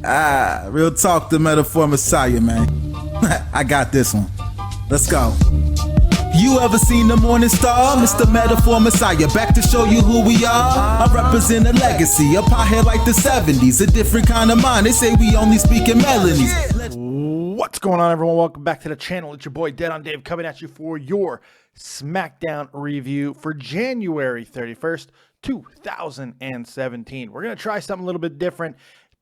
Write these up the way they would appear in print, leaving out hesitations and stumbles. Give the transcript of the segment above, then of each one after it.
Real talk, the metaphor messiah, man. I got this one. Let's go. You ever seen the morning star? Mr. Metaphor Messiah, back to show you who we are. I represent a legacy, a pothead like the 70s, a different kind of mind. They say we only speak in melodies. What's going on, everyone? Welcome back to the channel. It's your boy Dead on Dave coming at you for your SmackDown review for January 31st, 2017. We're going to try something a little bit different.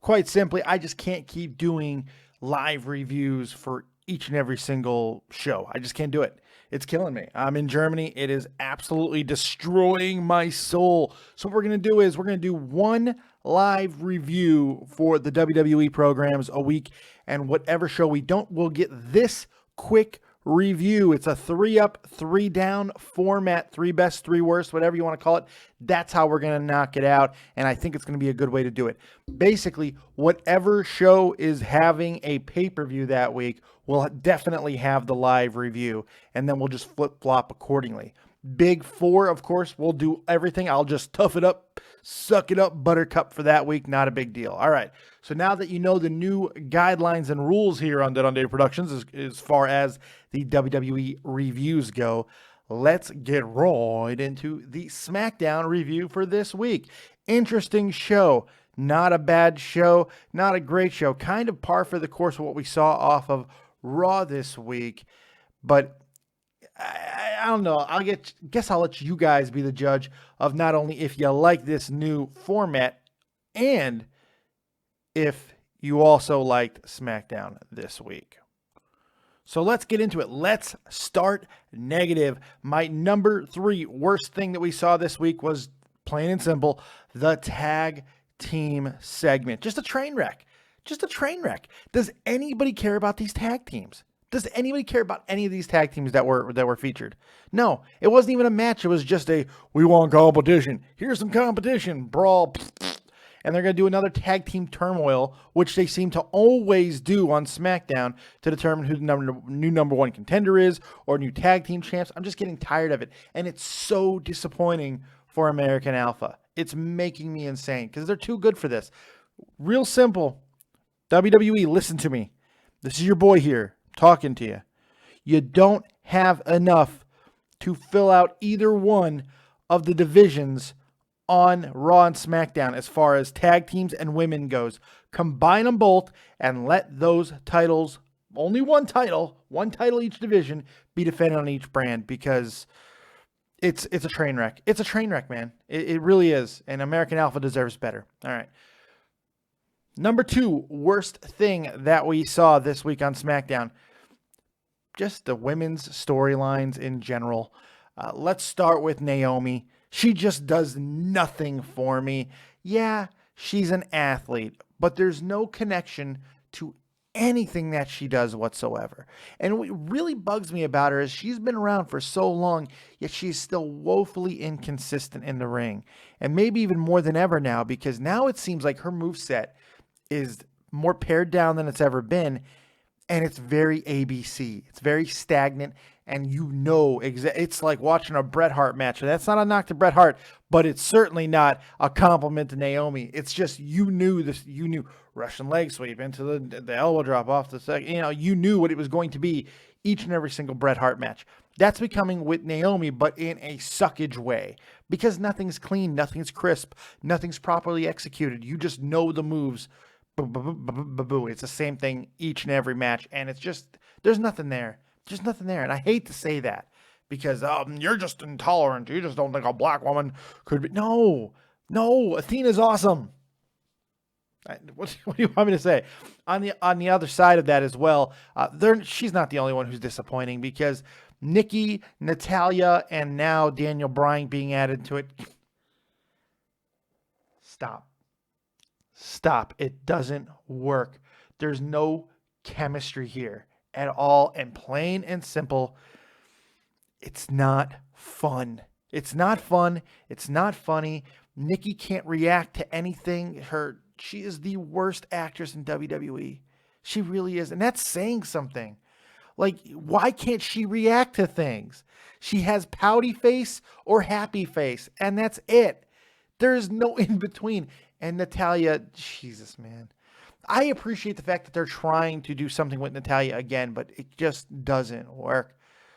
Quite simply, I just can't keep doing live reviews for each and every single show. I just can't do it. It's killing me. I'm in Germany. It is absolutely destroying my soul. So what we're going to do is we're going to do one live review for the WWE programs a week, and whatever show we don't, we'll get this quick review. It's a 3-up, 3-down format, 3 best, 3 worst, whatever you want to call it. That's how we're going to knock it out, and I think it's going to be a good way to do it. Basically, whatever show is having a pay-per-view that week will definitely have the live review, and then we'll just flip-flop accordingly. Big 4, of course, we'll do everything. I'll just tough it up, suck it up, buttercup for that week. Not a big deal. All right. So now that you know the new guidelines and rules here on Dead on Dave Productions as far as the WWE reviews go, let's get right into the SmackDown review for this week. Interesting show. Not a bad show. Not a great show. Kind of par for the course of what we saw off of Raw this week. But I don't know. Guess I'll let you guys be the judge of not only if you like this new format and if you also liked SmackDown this week. So let's get into it. Let's start negative. My number 3 worst thing that we saw this week was plain and simple, the tag team segment. Just a train wreck. Just a train wreck. Does anybody care about these tag teams? Does anybody care about any of these tag teams that were featured? No, it wasn't even a match. It was just a, we want competition. Here's some competition, brawl. And they're going to do another tag team turmoil, which they seem to always do on SmackDown to determine who the new number 1 contender is or new tag team champs. I'm just getting tired of it. And it's so disappointing for American Alpha. It's making me insane because they're too good for this. Real simple. WWE, listen to me. This is your boy here talking to you. You don't have enough to fill out either one of the divisions on Raw and SmackDown as far as tag teams and women goes. Combine them both and let those titles, only one title each division, be defended on each brand because it's a train wreck. It's a train wreck, man. It really is. And American Alpha deserves better. All right. Number 2 worst thing that we saw this week on SmackDown. Just the women's storylines in general. Let's start with Naomi. She just does nothing for me. Yeah, she's an athlete, but there's no connection to anything that she does whatsoever. And what really bugs me about her is she's been around for so long, yet she's still woefully inconsistent in the ring. And maybe even more than ever now, because now it seems like her moveset is more pared down than it's ever been. And it's very ABC. It's very stagnant. And you know, it's like watching a Bret Hart match. And that's not a knock to Bret Hart, but it's certainly not a compliment to Naomi. It's just you knew this. You knew Russian leg sweep into the elbow drop off the second. You know, you knew what it was going to be each and every single Bret Hart match. That's becoming with Naomi, but in a suckage way. Because nothing's clean, nothing's crisp, nothing's properly executed. You just know the moves. It's the same thing each and every match, and it's just there's nothing there. Just nothing there. And I hate to say that because you're just intolerant. You just don't think a black woman could be. No, Athena's awesome. What do you want me to say? On the other side of that as well, she's not the only one who's disappointing because Nikki, Natalya, and now Daniel Bryan being added to it. Stop. It doesn't work. There's no chemistry here at all. And plain and simple, it's not fun. It's not fun. It's not funny. Nikki can't react to anything. She is the worst actress in WWE. She really is. And that's saying something. Like, why can't she react to things? She has pouty face or happy face, and that's it. There is no in between. And Natalya, Jesus, man. I appreciate the fact that they're trying to do something with Natalya again, but it just doesn't work.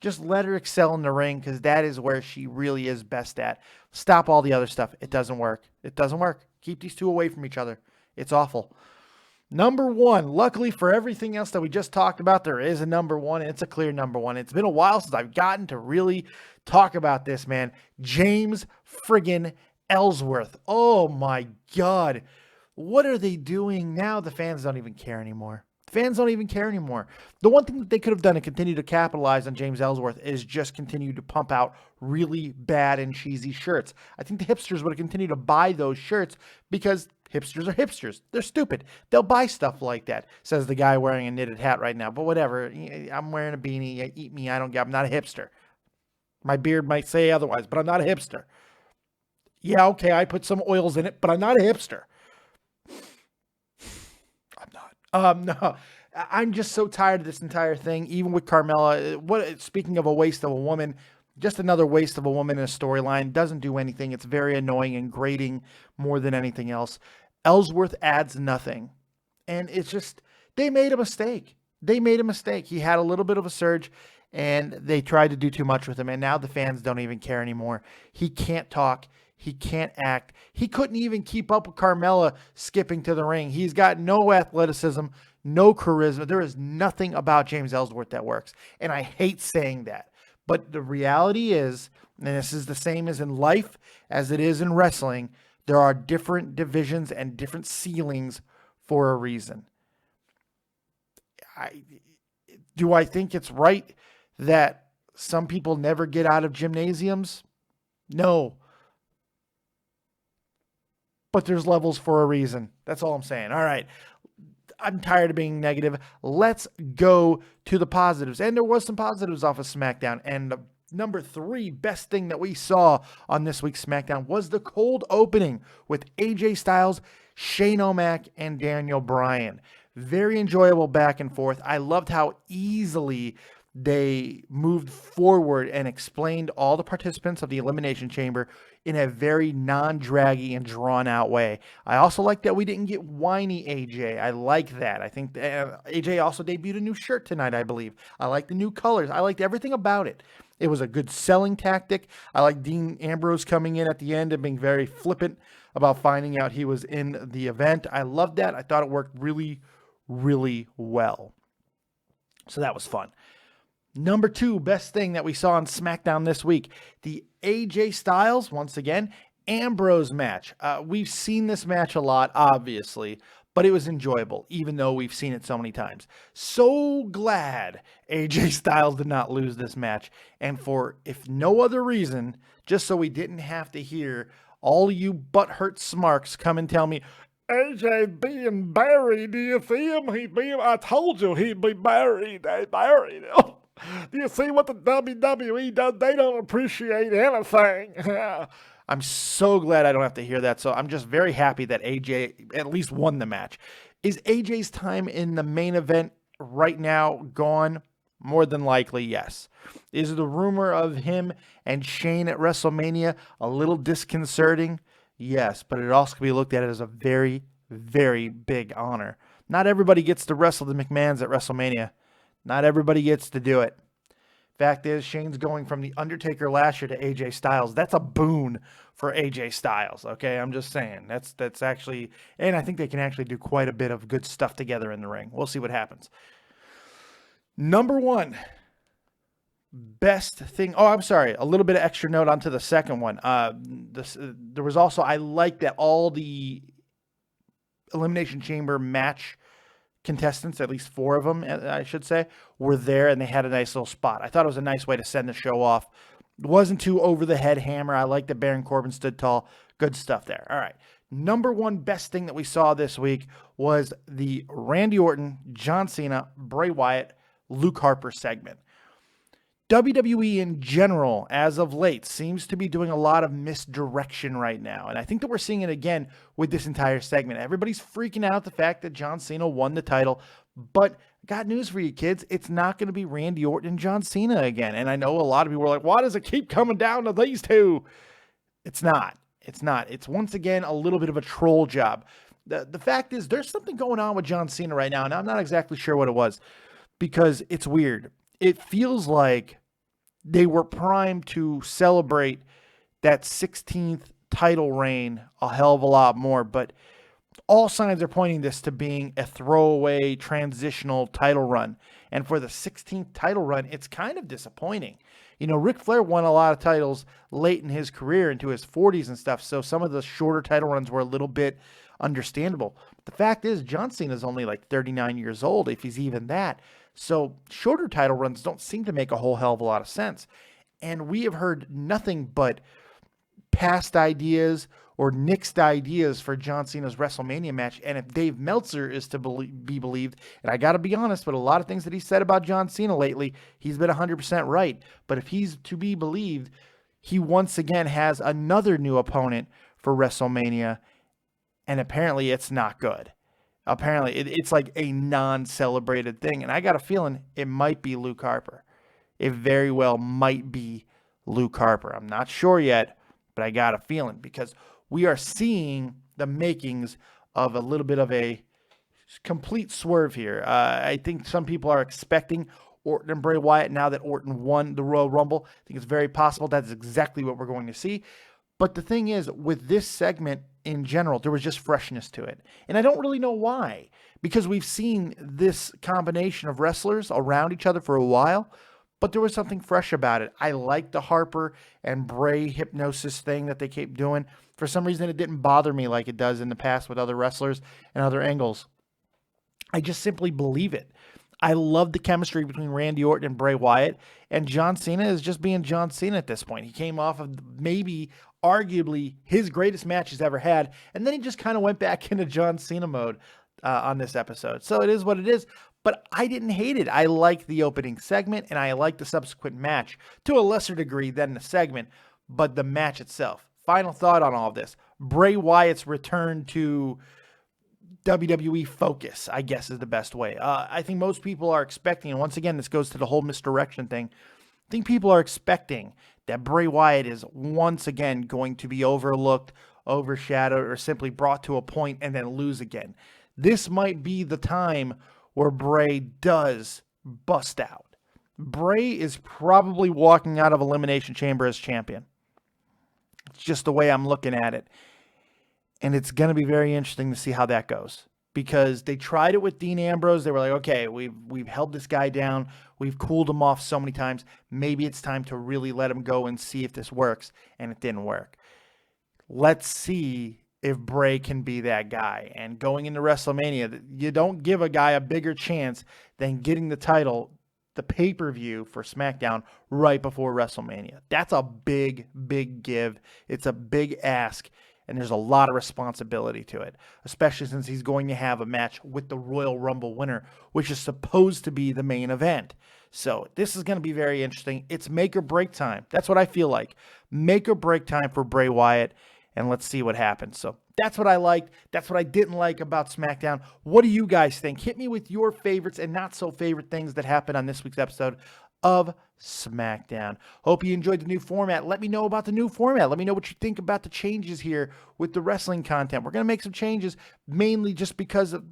Just let her excel in the ring, because that is where she really is best at. Stop all the other stuff. It doesn't work. It doesn't work. Keep these two away from each other. It's awful. Number one, luckily for everything else that we just talked about, there is a number one. And it's a clear number one. It's been a while since I've gotten to really talk about this, man. James friggin' Ellsworth. Oh my God. What are they doing now? The fans don't even care anymore. Fans don't even care anymore. The one thing that they could have done to continue to capitalize on James Ellsworth is just continue to pump out really bad and cheesy shirts. I think the hipsters would have continued to buy those shirts because hipsters are hipsters. They're stupid. They'll buy stuff like that, says the guy wearing a knitted hat right now. But whatever. I'm wearing a beanie. Eat me. I don't get. I'm not a hipster. My beard might say otherwise, but I'm not a hipster. Yeah, okay, I put some oils in it, but I'm not a hipster. No, I'm just so tired of this entire thing. Even with Carmella, speaking of a waste of a woman, just another waste of a woman in a storyline. Doesn't do anything. It's very annoying and grating more than anything else. Ellsworth adds nothing. And it's just, they made a mistake. They made a mistake. He had a little bit of a surge, and they tried to do too much with him. And now the fans don't even care anymore. He can't talk. He can't act. He couldn't even keep up with Carmella skipping to the ring. He's got no athleticism, no charisma. There is nothing about James Ellsworth that works. And I hate saying that. But the reality is, and this is the same as in life as it is in wrestling, there are different divisions and different ceilings for a reason. Do I think it's right that some people never get out of gymnasiums? No. But there's levels for a reason. That's all I'm saying. All right. I'm tired of being negative. Let's go to the positives. And there was some positives off of SmackDown. And the number 3 best thing that we saw on this week's SmackDown was the cold opening with AJ Styles, Shane O'Mac, and Daniel Bryan. Very enjoyable back and forth. I loved how easily they moved forward and explained all the participants of the Elimination Chamber in a very non-draggy and drawn-out way. I also like that we didn't get whiny AJ. I like that. I think AJ also debuted a new shirt tonight, I believe. I like the new colors. I liked everything about it. It was a good selling tactic. I like Dean Ambrose coming in at the end and being very flippant about finding out he was in the event. I loved that. I thought it worked really, really well. So that was fun. Number 2 best thing that we saw on SmackDown this week, the AJ Styles, once again, Ambrose match. We've seen this match a lot, obviously, but it was enjoyable, even though we've seen it so many times. So glad AJ Styles did not lose this match. And for, if no other reason, just so we didn't have to hear all you butthurt smarks come and tell me, AJ being buried, do you see him? I told you he'd be buried. They buried him. Do you see what the WWE does? They don't appreciate anything. I'm so glad I don't have to hear that. So I'm just very happy that AJ at least won the match. Is AJ's time in the main event right now gone? More than likely, yes. Is the rumor of him and Shane at WrestleMania a little disconcerting? Yes, but it also can be looked at as a very, very big honor. Not everybody gets to wrestle the McMahons at WrestleMania. Not everybody gets to do it. Fact is, Shane's going from The Undertaker last year to AJ Styles. That's a boon for AJ Styles, okay? I'm just saying. That's actually, and I think they can actually do quite a bit of good stuff together in the ring. We'll see what happens. Number 1, best thing. Oh, I'm sorry. A little bit of extra note onto the second one. There was also, I like that all the Elimination Chamber match contestants, at least 4 of them, I should say, were there, and they had a nice little spot. I thought it was a nice way to send the show off. It wasn't too over-the-head hammer. I like that Baron Corbin stood tall. Good stuff there. All right. Number 1 best thing that we saw this week was the Randy Orton, John Cena, Bray Wyatt, Luke Harper segment. WWE in general, as of late, seems to be doing a lot of misdirection right now. And I think that we're seeing it again with this entire segment. Everybody's freaking out the fact that John Cena won the title. But I got news for you, kids. It's not going to be Randy Orton and John Cena again. And I know a lot of people are like, why does it keep coming down to these two? It's not. It's not. It's once again a little bit of a troll job. The fact is, there's something going on with John Cena right now, and I'm not exactly sure what it was, because it's weird. It feels like they were primed to celebrate that 16th title reign a hell of a lot more, but all signs are pointing this to being a throwaway transitional title run. And for the 16th title run, it's kind of disappointing. You know, Ric Flair won a lot of titles late in his career, into his 40s and stuff, so some of the shorter title runs were a little bit understandable. But the fact is, John Cena is only like 39 years old, if he's even that. So shorter title runs don't seem to make a whole hell of a lot of sense. And we have heard nothing but past ideas or nixed ideas for John Cena's WrestleMania match. And if Dave Meltzer is to be believed, and I got to be honest, but a lot of things that he said about John Cena lately, he's been 100% right. But if he's to be believed, he once again has another new opponent for WrestleMania, and apparently it's not good. Apparently it's like a non-celebrated thing, and I got a feeling it might be Luke Harper. It very well might be Luke Harper. I'm not sure yet, but I got a feeling, because we are seeing the makings of a little bit of a complete swerve here. I think some people are expecting Orton and Bray Wyatt now that Orton won the Royal Rumble. I think it's very possible that's exactly what we're going to see. But the thing is, with this segment in general, there was just freshness to it. And I don't really know why, because we've seen this combination of wrestlers around each other for a while, but there was something fresh about it. I like the Harper and Bray hypnosis thing that they keep doing. For some reason, it didn't bother me like it does in the past with other wrestlers and other angles. I just simply believe it. I love the chemistry between Randy Orton and Bray Wyatt, and John Cena is just being John Cena at this point. He came off of maybe arguably his greatest match he's ever had, and then he just kind of went back into John Cena mode on this episode. So it is what it is, but I didn't hate it. I liked the opening segment, and I liked the subsequent match to a lesser degree than the segment, but the match itself. Final thought on all of this. Bray Wyatt's return to WWE focus, I guess, is the best way. I think most people are expecting, and once again, this goes to the whole misdirection thing. I think people are expecting that Bray Wyatt is once again going to be overlooked, overshadowed, or simply brought to a point and then lose again. This might be the time where Bray does bust out. Bray is probably walking out of Elimination Chamber as champion. It's just the way I'm looking at it. And it's going to be very interesting to see how that goes, because they tried it with Dean Ambrose. They were like, okay, we've held this guy down. We've cooled him off so many times. Maybe it's time to really let him go and see if this works. And it didn't work. Let's see if Bray can be that guy. And going into WrestleMania, you don't give a guy a bigger chance than getting the title, the pay-per-view for SmackDown right before WrestleMania. That's a big, big give. It's a big ask. And there's a lot of responsibility to it, especially since he's going to have a match with the Royal Rumble winner, which is supposed to be the main event. So this is going to be very interesting. It's make or break time. That's what I feel like. Make or break time for Bray Wyatt, and let's see what happens. So that's what I liked. That's what I didn't like about SmackDown. What do you guys think? Hit me with your favorites and not so favorite things that happened on this week's episode of SmackDown. Hope you enjoyed the new format. Let me know about the new format. Let me know what you think about the changes here with the wrestling content. We're going to make some changes, mainly just because of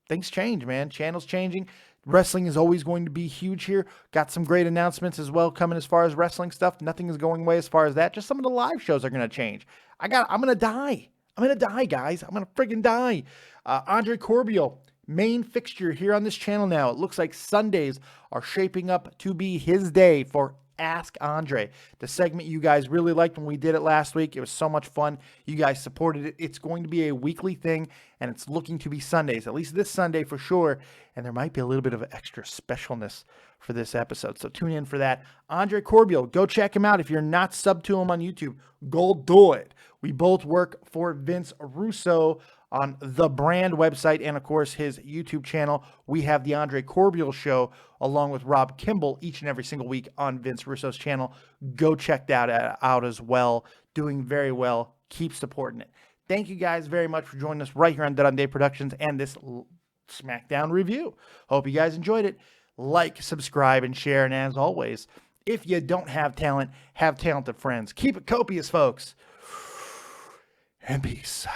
things change, man. Channels changing. Wrestling is always going to be huge here. Got some great announcements as well coming as far as wrestling stuff. Nothing is going away as far as that. Just some of the live shows are going to change. I'm going to die. I'm going to die, guys. I'm going to friggin' die. Andre Corbeil, main fixture here on this channel now. It looks like Sundays are shaping up to be his day for Ask Andre. The segment you guys really liked when we did it last week. It was so much fun. You guys supported it. It's going to be a weekly thing, and it's looking to be Sundays, at least this Sunday for sure. And there might be a little bit of extra specialness for this episode, so tune in for that. Andre Corbeil, go check him out. If you're not subbed to him on YouTube, go do it. We both work for Vince Russo on the brand website and, of course, his YouTube channel. We have the Andre Corbeil Show along with Rob Kimball each and every single week on Vince Russo's channel. Go check that out as well. Doing very well. Keep supporting it. Thank you guys very much for joining us right here on Dead on Day Productions and this SmackDown review. Hope you guys enjoyed it. Like, subscribe, and share. And as always, if you don't have talent, have talented friends. Keep it copious, folks. And peace.